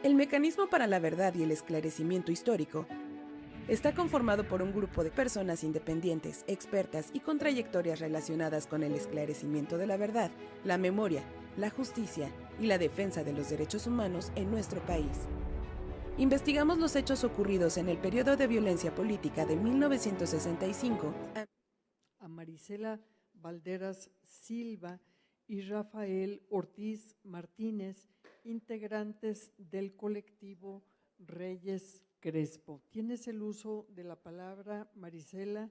El Mecanismo para la Verdad y el Esclarecimiento Histórico está conformado por un grupo de personas independientes, expertas y con trayectorias relacionadas con el esclarecimiento de la verdad, la memoria, la justicia y la defensa de los derechos humanos en nuestro país. Investigamos los hechos ocurridos en el periodo de violencia política de 1965 a Marisela Valderas Silva y Rafael Ortiz Martínez, integrantes del colectivo Reyes Crespo. Tienes el uso de la palabra, Marisela.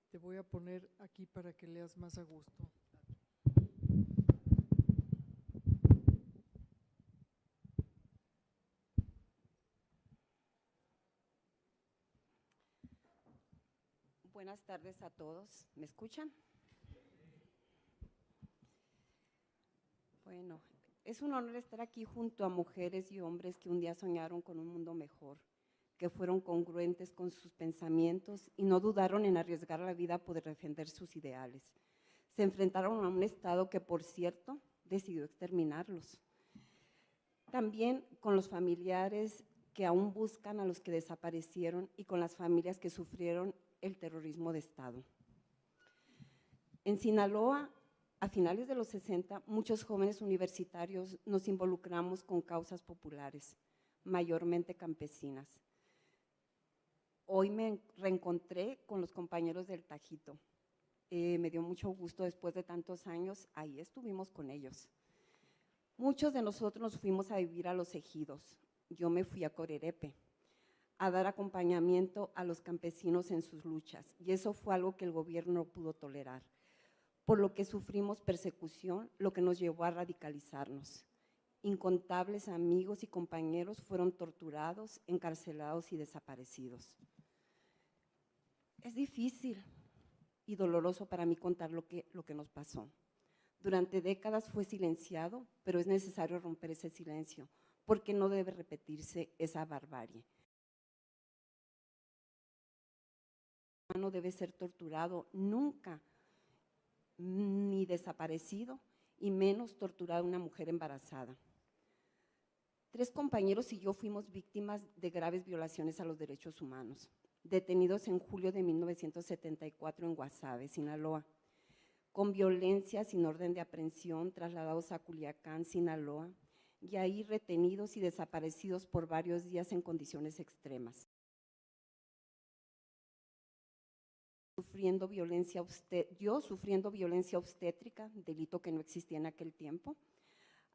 Te voy a poner aquí para que leas más a gusto. Buenas tardes a todos. ¿Me escuchan? Bueno, es un honor estar aquí junto a mujeres y hombres que un día soñaron con un mundo mejor, que fueron congruentes con sus pensamientos y no dudaron en arriesgar la vida por defender sus ideales. Se enfrentaron a un Estado que, por cierto, decidió exterminarlos. También con los familiares que aún buscan a los que desaparecieron y con las familias que sufrieron el terrorismo de Estado. En Sinaloa, a finales de los 60, muchos jóvenes universitarios nos involucramos con causas populares, mayormente campesinas. Hoy me reencontré con los compañeros del Tajito. Me dio mucho gusto después de tantos años, ahí estuvimos con ellos. Muchos de nosotros nos fuimos a vivir a los ejidos. Yo me fui a Corerepe a dar acompañamiento a los campesinos en sus luchas, y eso fue algo que el gobierno no pudo tolerar, por lo que sufrimos persecución, lo que nos llevó a radicalizarnos. Incontables amigos y compañeros fueron torturados, encarcelados y desaparecidos. Es difícil y doloroso para mí contar lo que nos pasó. Durante décadas fue silenciado, pero es necesario romper ese silencio, porque no debe repetirse esa barbarie. No debe ser torturado nunca, ni desaparecido, y menos torturada una mujer embarazada. 3 compañeros y yo fuimos víctimas de graves violaciones a los derechos humanos, detenidos en julio de 1974 en Guasave, Sinaloa, con violencia sin orden de aprehensión, trasladados a Culiacán, Sinaloa, y ahí retenidos y desaparecidos por varios días en condiciones extremas. Yo sufriendo violencia obstétrica, delito que no existía en aquel tiempo,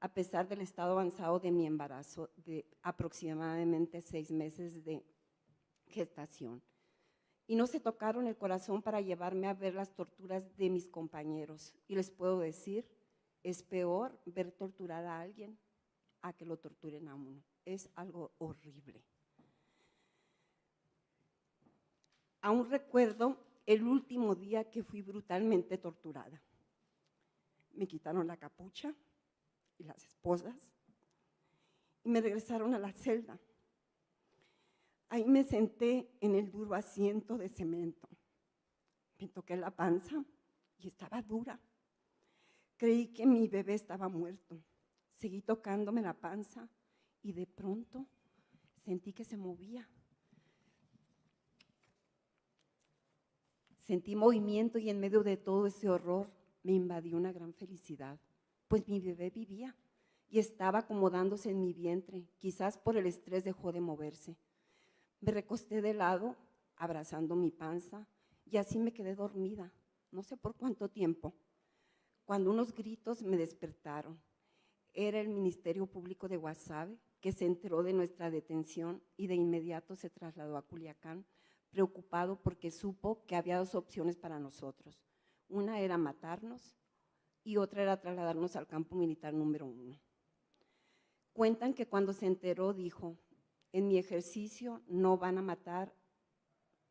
a pesar del estado avanzado de mi embarazo de aproximadamente 6 meses de gestación. Y no se tocaron el corazón para llevarme a ver las torturas de mis compañeros. Y les puedo decir, es peor ver torturar a alguien a que lo torturen a uno. Es algo horrible. Aún recuerdo el último día que fui brutalmente torturada. Me quitaron la capucha y las esposas y me regresaron a la celda. Ahí me senté en el duro asiento de cemento. Me toqué la panza y estaba dura. Creí que mi bebé estaba muerto. Seguí tocándome la panza y de pronto sentí que se movía. Sentí movimiento y en medio de todo ese horror me invadió una gran felicidad, pues mi bebé vivía y estaba acomodándose en mi vientre, quizás por el estrés dejó de moverse. Me recosté de lado, abrazando mi panza, y así me quedé dormida, no sé por cuánto tiempo, cuando unos gritos me despertaron. Era el Ministerio Público de Guasave, que se enteró de nuestra detención y de inmediato se trasladó a Culiacán, preocupado porque supo que había 2 opciones para nosotros. Una era matarnos y otra era trasladarnos al campo militar número 1. Cuentan que cuando se enteró dijo, en mi ejercicio no van a matar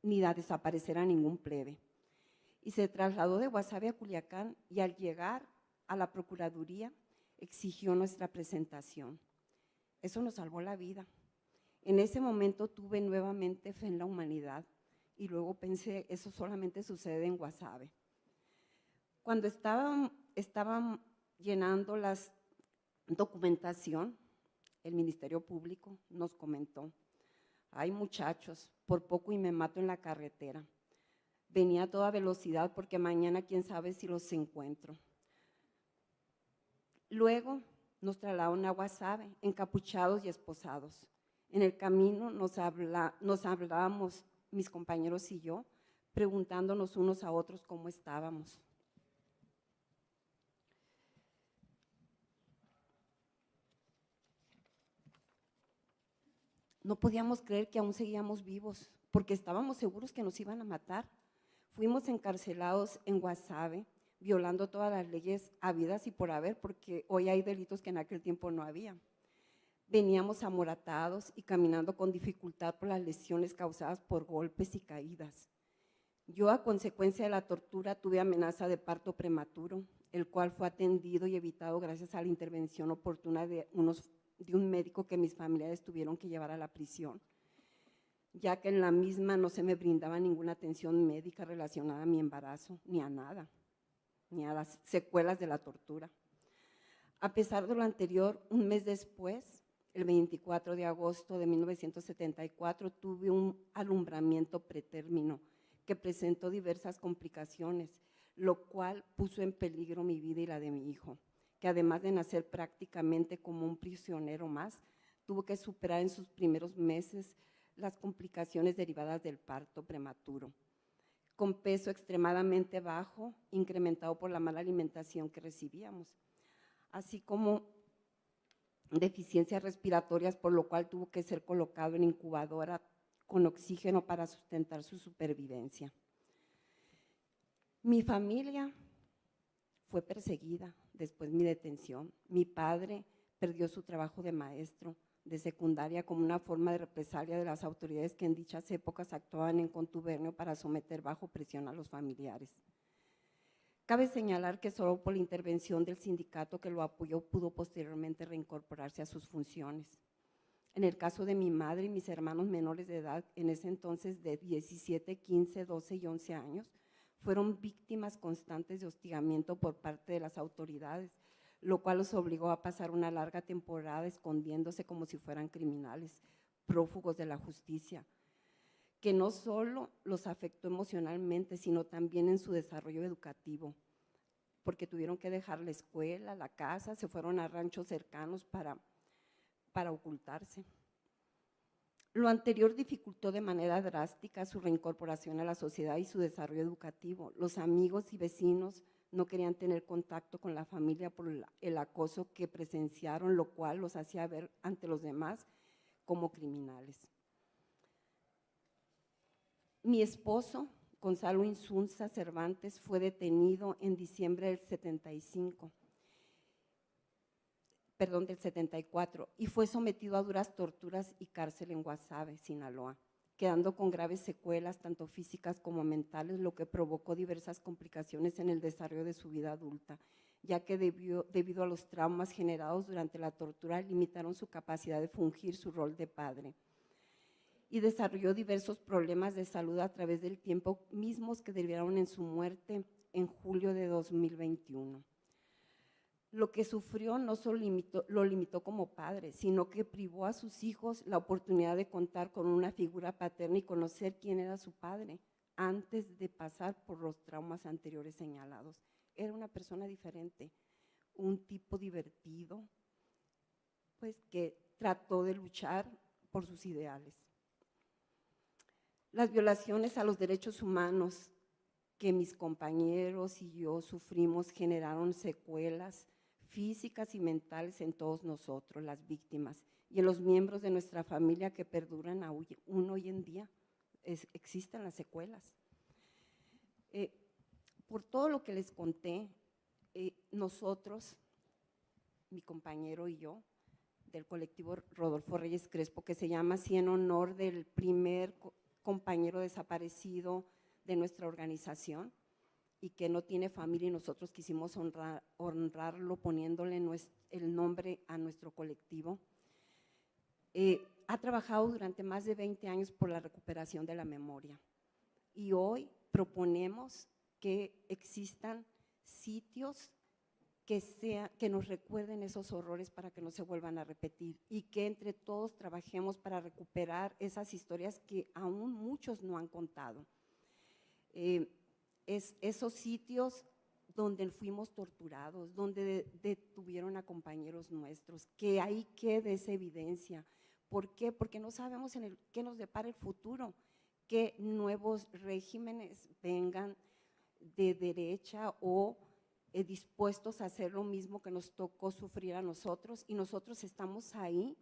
ni a desaparecer a ningún plebe. Y se trasladó de Guasave a Culiacán y al llegar a la Procuraduría exigió nuestra presentación. Eso nos salvó la vida. En ese momento tuve nuevamente fe en la humanidad y luego pensé, eso solamente sucede en Guasave. Cuando estaban llenando la documentación, el Ministerio Público nos comentó: ay, muchachos, por poco y me mato en la carretera. Venía a toda velocidad porque mañana quién sabe si los encuentro. Luego nos trasladaron a Guasave, encapuchados y esposados. En el camino nos hablábamos, mis compañeros y yo, preguntándonos unos a otros cómo estábamos. No podíamos creer que aún seguíamos vivos, porque estábamos seguros que nos iban a matar. Fuimos encarcelados en Guasave, violando todas las leyes habidas y por haber, porque hoy hay delitos que en aquel tiempo no había. Veníamos amoratados y caminando con dificultad por las lesiones causadas por golpes y caídas. Yo, a consecuencia de la tortura, tuve amenaza de parto prematuro, el cual fue atendido y evitado gracias a la intervención oportuna de un médico que mis familiares tuvieron que llevar a la prisión, ya que en la misma no se me brindaba ninguna atención médica relacionada a mi embarazo, ni a nada, ni a las secuelas de la tortura. A pesar de lo anterior, un mes después, el 24 de agosto de 1974, tuve un alumbramiento pretérmino que presentó diversas complicaciones, lo cual puso en peligro mi vida y la de mi hijo, que además de nacer prácticamente como un prisionero más, tuvo que superar en sus primeros meses las complicaciones derivadas del parto prematuro, con peso extremadamente bajo, incrementado por la mala alimentación que recibíamos, así como deficiencias respiratorias, por lo cual tuvo que ser colocado en incubadora con oxígeno para sustentar su supervivencia. Mi familia fue perseguida después de mi detención. Mi padre perdió su trabajo de maestro de secundaria como una forma de represalia de las autoridades que en dichas épocas actuaban en contubernio para someter bajo presión a los familiares. Cabe señalar que solo por la intervención del sindicato que lo apoyó pudo posteriormente reincorporarse a sus funciones. En el caso de mi madre y mis hermanos menores de edad, en ese entonces de 17, 15, 12 y 11 años, fueron víctimas constantes de hostigamiento por parte de las autoridades, lo cual los obligó a pasar una larga temporada escondiéndose como si fueran criminales, prófugos de la justicia, que no solo los afectó emocionalmente, sino también en su desarrollo educativo, porque tuvieron que dejar la escuela, la casa, se fueron a ranchos cercanos para ocultarse. Lo anterior dificultó de manera drástica su reincorporación a la sociedad y su desarrollo educativo. Los amigos y vecinos no querían tener contacto con la familia por el acoso que presenciaron, lo cual los hacía ver ante los demás como criminales. Mi esposo, Gonzalo Insunza Cervantes, fue detenido en diciembre del 74, y fue sometido a duras torturas y cárcel en Guasave, Sinaloa, quedando con graves secuelas tanto físicas como mentales, lo que provocó diversas complicaciones en el desarrollo de su vida adulta, ya que debido a los traumas generados durante la tortura limitaron su capacidad de fungir su rol de padre, y desarrolló diversos problemas de salud a través del tiempo, mismos que derivaron en su muerte en julio de 2021. Lo que sufrió no solo lo limitó como padre, sino que privó a sus hijos la oportunidad de contar con una figura paterna y conocer quién era su padre antes de pasar por los traumas anteriores señalados. Era una persona diferente, un tipo divertido, pues que trató de luchar por sus ideales. Las violaciones a los derechos humanos que mis compañeros y yo sufrimos generaron secuelas físicas y mentales en todos nosotros, las víctimas, y en los miembros de nuestra familia que perduran aún hoy en día. Existen las secuelas. Por todo lo que les conté, nosotros, mi compañero y yo, del colectivo Rodolfo Reyes Crespo, que se llama así en honor del primer compañero desaparecido de nuestra organización y que no tiene familia, y nosotros quisimos honrarlo poniéndole el nombre a nuestro colectivo. Ha trabajado durante más de 20 años por la recuperación de la memoria, y hoy proponemos que existan sitios que nos recuerden esos horrores para que no se vuelvan a repetir y que entre todos trabajemos para recuperar esas historias que aún muchos no han contado. Esos sitios donde fuimos torturados, donde detuvieron a compañeros nuestros, que ahí quede esa evidencia. ¿Por qué? Porque no sabemos qué nos depara el futuro, qué nuevos regímenes vengan de derecha o dispuestos a hacer lo mismo que nos tocó sufrir a nosotros, y nosotros estamos ahí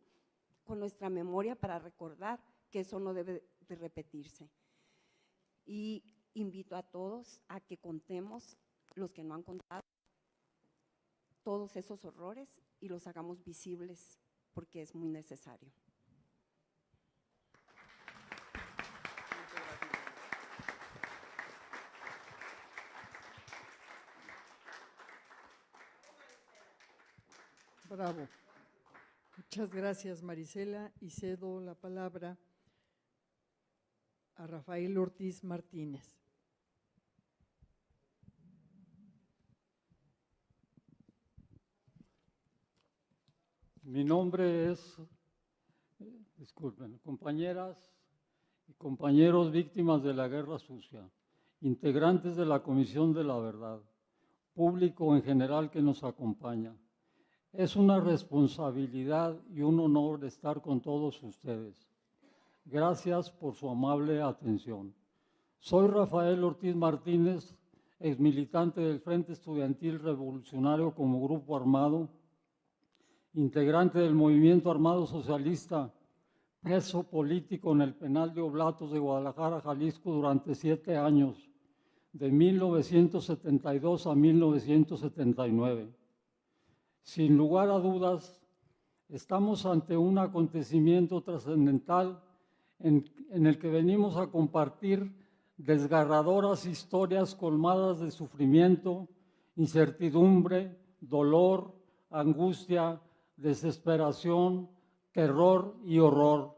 con nuestra memoria para recordar que eso no debe de repetirse. Y invito a todos a que contemos, los que no han contado, todos esos horrores y los hagamos visibles, porque es muy necesario. Bravo. Muchas gracias, Marisela, y cedo la palabra a Rafael Ortiz Martínez. Mi nombre es, disculpen, compañeras y compañeros víctimas de la Guerra Sucia, integrantes de la Comisión de la Verdad, público en general que nos acompaña. Es una responsabilidad y un honor estar con todos ustedes. Gracias por su amable atención. Soy Rafael Ortiz Martínez, exmilitante del Frente Estudiantil Revolucionario como grupo armado, integrante del Movimiento Armado Socialista, preso político en el penal de Oblatos de Guadalajara, Jalisco, durante 7 años, de 1972 a 1979. Sin lugar a dudas, estamos ante un acontecimiento trascendental en el que venimos a compartir desgarradoras historias colmadas de sufrimiento, incertidumbre, dolor, angustia, desesperación, terror y horror,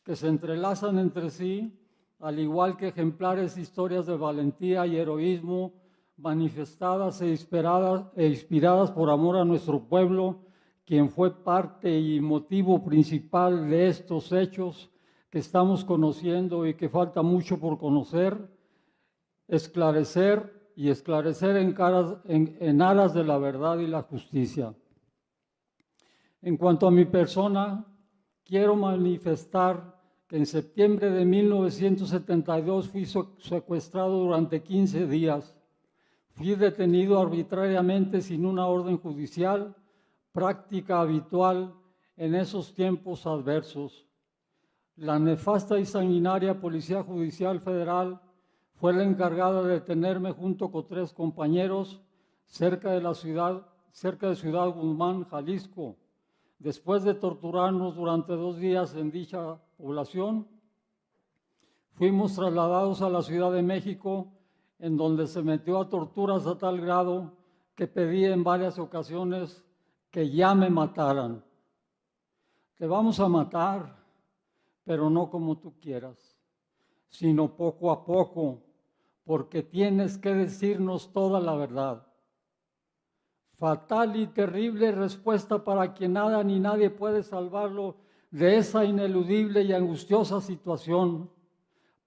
que se entrelazan entre sí, al igual que ejemplares historias de valentía y heroísmo manifestadas e inspiradas por amor a nuestro pueblo, quien fue parte y motivo principal de estos hechos que estamos conociendo y que falta mucho por conocer, esclarecer en aras de la verdad y la justicia. En cuanto a mi persona, quiero manifestar que en septiembre de 1972 fui secuestrado durante 15 días. Fui detenido arbitrariamente sin una orden judicial, práctica habitual en esos tiempos adversos. La nefasta y sanguinaria Policía Judicial Federal fue la encargada de detenerme junto con 3 compañeros cerca de Ciudad Guzmán, Jalisco. Después de torturarnos durante 2 días en dicha población, fuimos trasladados a la Ciudad de México, en donde se metió a torturas a tal grado que pedí en varias ocasiones que ya me mataran. Te vamos a matar, pero no como tú quieras, sino poco a poco, porque tienes que decirnos toda la verdad. Fatal y terrible respuesta para quien nada ni nadie puede salvarlo de esa ineludible y angustiosa situación.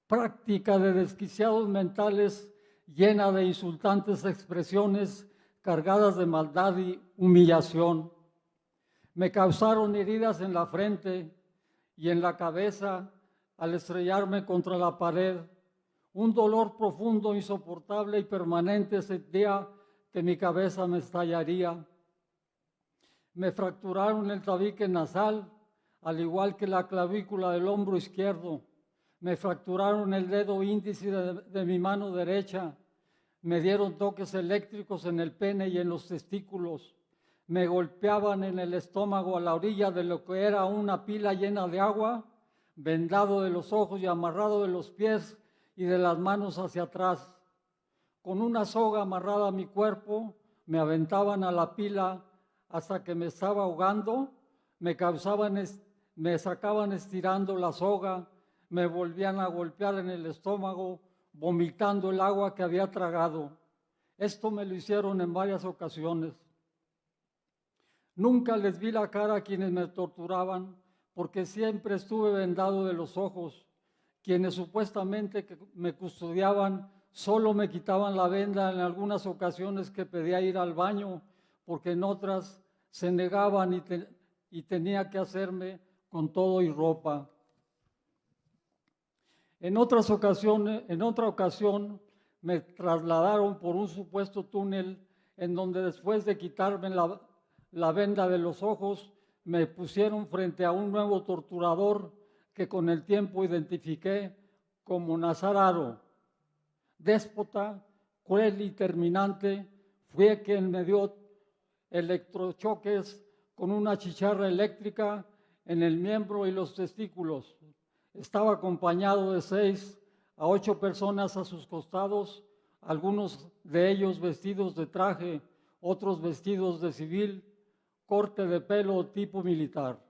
Práctica de desquiciados mentales llena de insultantes expresiones cargadas de maldad y humillación. Me causaron heridas en la frente y en la cabeza al estrellarme contra la pared. Un dolor profundo, insoportable y permanente sentía que mi cabeza me estallaría. Me fracturaron el tabique nasal, al igual que la clavícula del hombro izquierdo. Me fracturaron el dedo índice de mi mano derecha. Me dieron toques eléctricos en el pene y en los testículos. Me golpeaban en el estómago a la orilla de lo que era una pila llena de agua, vendado de los ojos y amarrado de los pies y de las manos hacia atrás. Con una soga amarrada a mi cuerpo, me aventaban a la pila hasta que me estaba ahogando, me sacaban estirando la soga, me volvían a golpear en el estómago, vomitando el agua que había tragado. Esto me lo hicieron en varias ocasiones. Nunca les vi la cara a quienes me torturaban, porque siempre estuve vendado de los ojos. Quienes supuestamente me custodiaban solo me quitaban la venda en algunas ocasiones que pedía ir al baño, porque en otras se negaban y tenía que hacerme con todo y ropa. En otra ocasión me trasladaron por un supuesto túnel en donde después de quitarme la venda de los ojos, me pusieron frente a un nuevo torturador que con el tiempo identifiqué como Nazararo. Déspota, cruel y terminante, fue quien me dio electrochoques con una chicharra eléctrica en el miembro y los testículos. Estaba acompañado de 6 a 8 personas a sus costados, algunos de ellos vestidos de traje, otros vestidos de civil, corte de pelo tipo militar.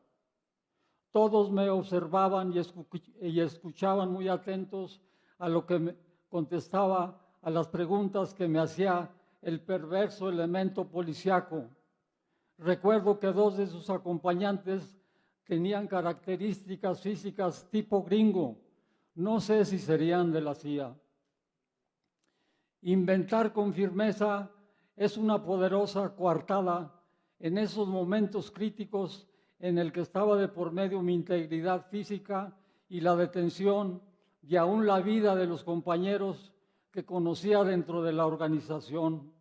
Todos me observaban y escuchaban muy atentos a lo que me contestaba a las preguntas que me hacía el perverso elemento policiaco. Recuerdo que 2 de sus acompañantes tenían características físicas tipo gringo. No sé si serían de la CIA. Inventar con firmeza es una poderosa coartada en esos momentos críticos en el que estaba de por medio mi integridad física y la detención y aún la vida de los compañeros que conocía dentro de la organización.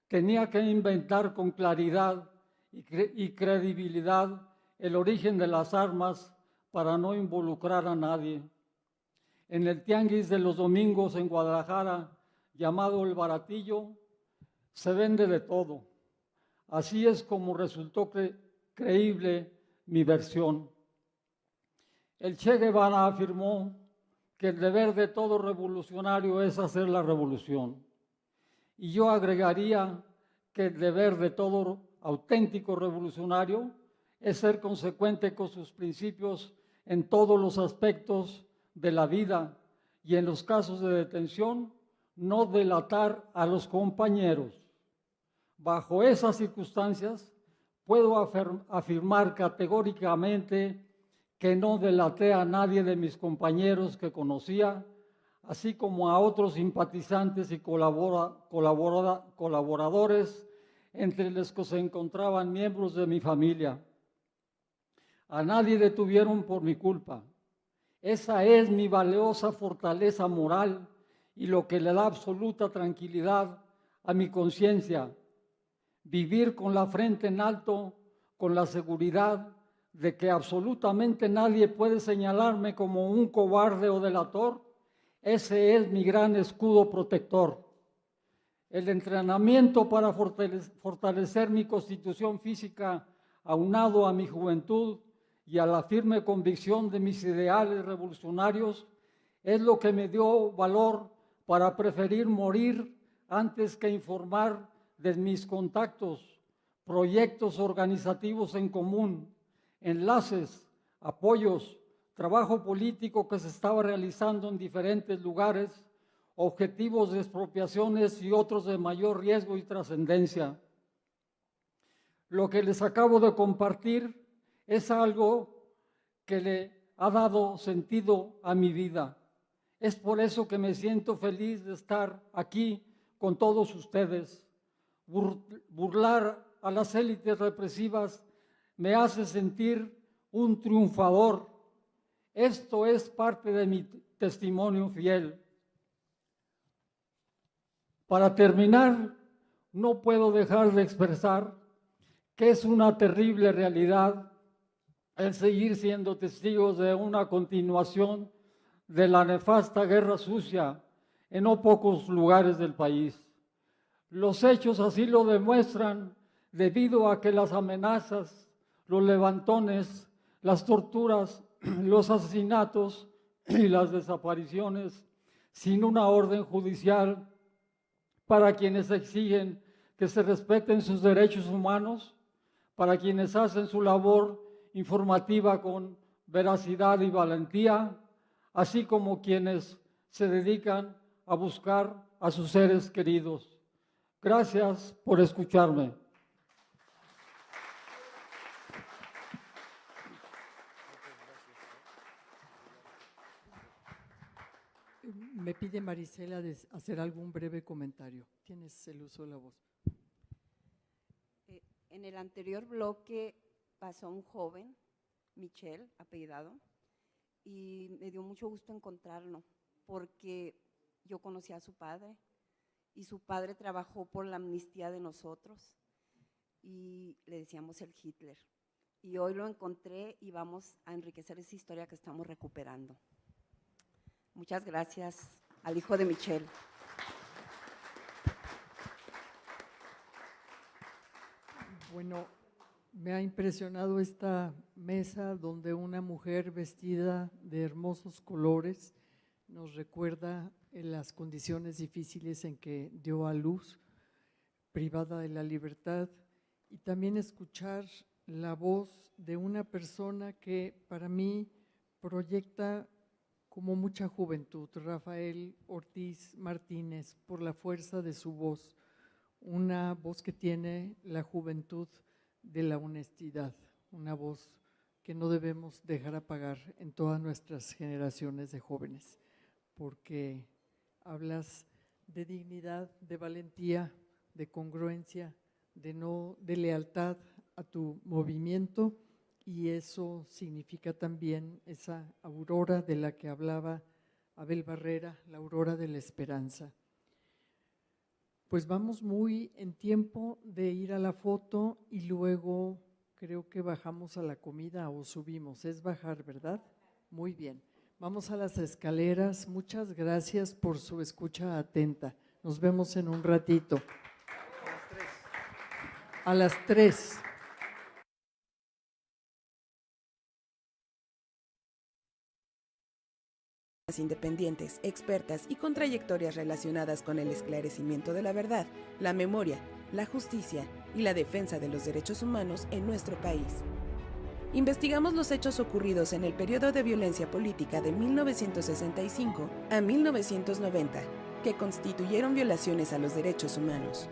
Tenía que inventar con claridad y credibilidad el origen de las armas para no involucrar a nadie. En el tianguis de los domingos en Guadalajara, llamado El Baratillo, se vende de todo. Así es como resultó creíble mi versión. El Che Guevara afirmó que el deber de todo revolucionario es hacer la revolución. Y yo agregaría que el deber de todo auténtico revolucionario es ser consecuente con sus principios en todos los aspectos de la vida y en los casos de detención, no delatar a los compañeros. Bajo esas circunstancias, puedo afirmar categóricamente que no delaté a nadie de mis compañeros que conocía, así como a otros simpatizantes y colaboradores, entre los que se encontraban miembros de mi familia. A nadie detuvieron por mi culpa. Esa es mi valiosa fortaleza moral y lo que le da absoluta tranquilidad a mi conciencia. Vivir con la frente en alto, con la seguridad de que absolutamente nadie puede señalarme como un cobarde o delator, ese es mi gran escudo protector. El entrenamiento para fortalecer mi constitución física, aunado a mi juventud y a la firme convicción de mis ideales revolucionarios, es lo que me dio valor para preferir morir antes que informar de mis contactos, proyectos organizativos en común, enlaces, apoyos, trabajo político que se estaba realizando en diferentes lugares, objetivos de expropiaciones y otros de mayor riesgo y trascendencia. Lo que les acabo de compartir es algo que le ha dado sentido a mi vida. Es por eso que me siento feliz de estar aquí con todos ustedes. Burlar a las élites represivas me hace sentir un triunfador. Esto es parte de mi testimonio fiel. Para terminar, no puedo dejar de expresar que es una terrible realidad el seguir siendo testigos de una continuación de la nefasta guerra sucia en no pocos lugares del país. Los hechos así lo demuestran debido a que las amenazas, los levantones, las torturas, los asesinatos y las desapariciones sin una orden judicial para quienes exigen que se respeten sus derechos humanos, para quienes hacen su labor informativa con veracidad y valentía, así como quienes se dedican a buscar a sus seres queridos. Gracias por escucharme. Me pide Marisela de hacer algún breve comentario. Tienes el uso de la voz. En el anterior bloque pasó un joven, Michel, apellidado, y me dio mucho gusto encontrarlo, porque yo conocí a su padre, y su padre trabajó por la amnistía de nosotros, y le decíamos el Hitler. Y hoy lo encontré y vamos a enriquecer esa historia que estamos recuperando. Muchas gracias al hijo de Michel. Bueno, me ha impresionado esta mesa donde una mujer vestida de hermosos colores nos recuerda en las condiciones difíciles en que dio a luz, privada de la libertad, y también escuchar la voz de una persona que para mí proyecta como mucha juventud, Rafael Ortiz Martínez, por la fuerza de su voz, una voz que tiene la juventud de la honestidad, una voz que no debemos dejar apagar en todas nuestras generaciones de jóvenes, porque hablas de dignidad, de valentía, de congruencia, de lealtad a tu movimiento, y eso significa también esa aurora de la que hablaba Abel Barrera, la aurora de la esperanza. Pues vamos muy en tiempo de ir a la foto y luego creo que bajamos a la comida o subimos. Es bajar, ¿verdad? Muy bien. Vamos a las escaleras. Muchas gracias por su escucha atenta. Nos vemos en un ratito. A las 3. Independientes, expertas y con trayectorias relacionadas con el esclarecimiento de la verdad, la memoria, la justicia y la defensa de los derechos humanos en nuestro país. Investigamos los hechos ocurridos en el periodo de violencia política de 1965 a 1990, que constituyeron violaciones a los derechos humanos.